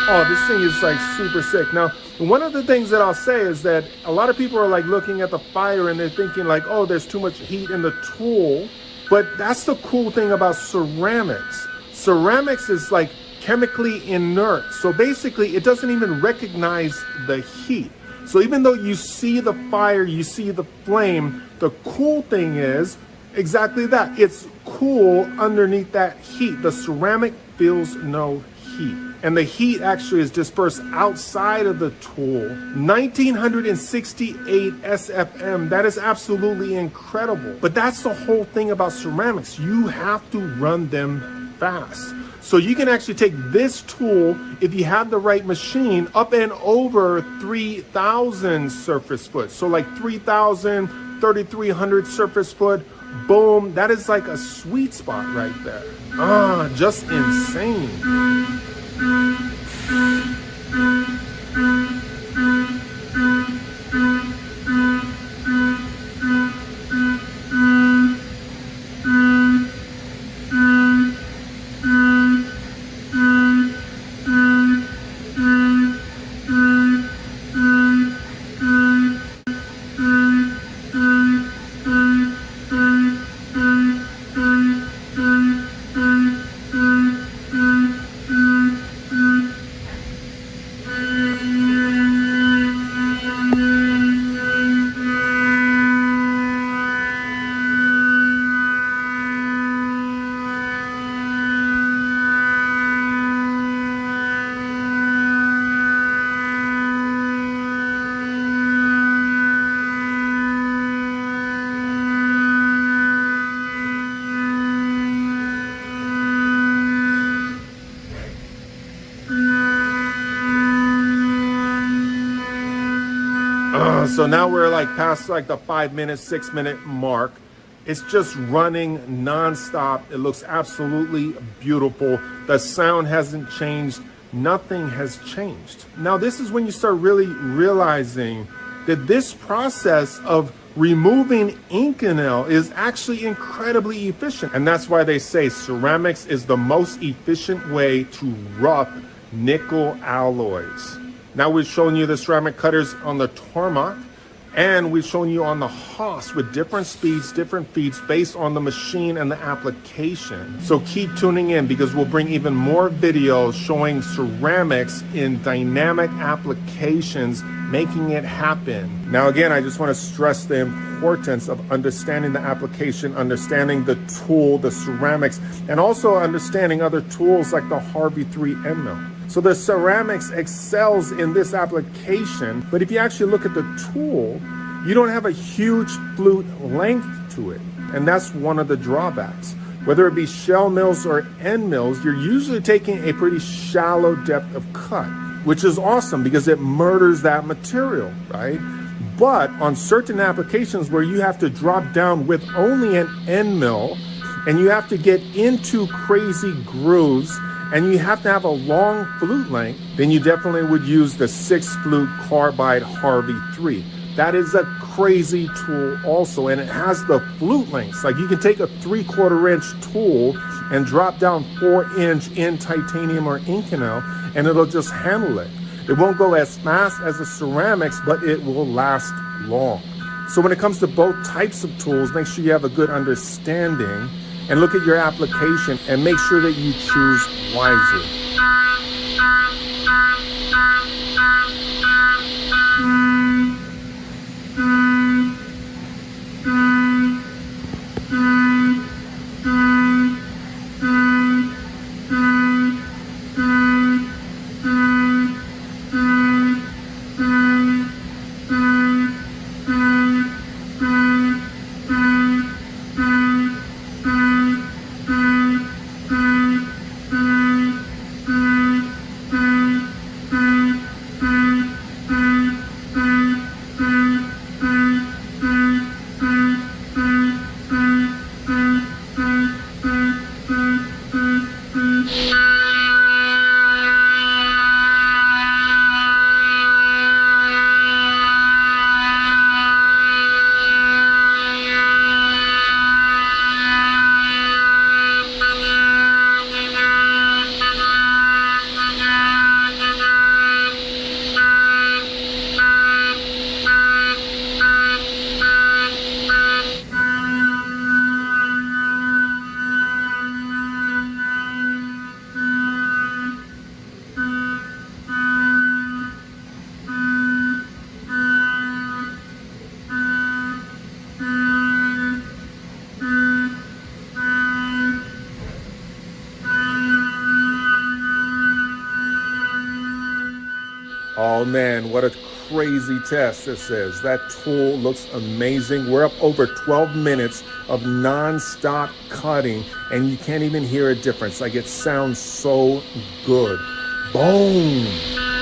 Oh, this thing is like super sick. Now, one of the things that I'll say is that a lot of people are like looking at the fire and they're thinking like, oh, there's too much heat in the tool. But that's the cool thing about ceramics. Ceramics is like chemically inert. So basically it doesn't even recognize the heat. So even though you see the fire, you see the flame, the cool thing is exactly that. It's cool underneath that heat. The ceramic feels no heat. And the heat actually is dispersed outside of the tool. 1968 SFM, that is absolutely incredible. But that's the whole thing about ceramics. You have to run them fast. So you can actually take this tool, if you have the right machine, up and over 3,000 surface foot. So like 3,000, 3,300 surface foot, boom, that is like a sweet spot right there. Ah, just insane. So now we're like past like the 5 minute, 6 minute mark. It's just running nonstop. It looks absolutely beautiful. The sound hasn't changed. Nothing has changed. Now this is when you start really realizing that this process of removing Inconel is actually incredibly efficient. And that's why they say ceramics is the most efficient way to rough nickel alloys. Now we've shown you the ceramic cutters on the Tormach, and we've shown you on the Haas with different speeds, different feeds based on the machine and the application. So keep tuning in because we'll bring even more videos showing ceramics in dynamic applications, making it happen. Now again, I just want to stress the importance of understanding the application, understanding the tool, the ceramics, and also understanding other tools like the Harvey 3 end mill. So the ceramics excels in this application, but if you actually look at the tool, you don't have a huge flute length to it. And that's one of the drawbacks. Whether it be shell mills or end mills, you're usually taking a pretty shallow depth of cut, which is awesome because it murders that material, right? But on certain applications where you have to drop down with only an end mill and you have to get into crazy grooves and you have to have a long flute length, then you definitely would use the 6 flute carbide Harvey 3. That is a crazy tool also, and it has the flute lengths. Like you can take a 3/4 inch tool and drop down 4 inch in titanium or Inconel, and it'll just handle it. It won't go as fast as the ceramics, but it will last long. So when it comes to both types of tools, make sure you have a good understanding and look at your application and make sure that you choose wisely. Oh man, what a crazy test this is. That tool looks amazing. We're up over 12 minutes of non-stop cutting and you can't even hear a difference. Like it sounds so good. Boom.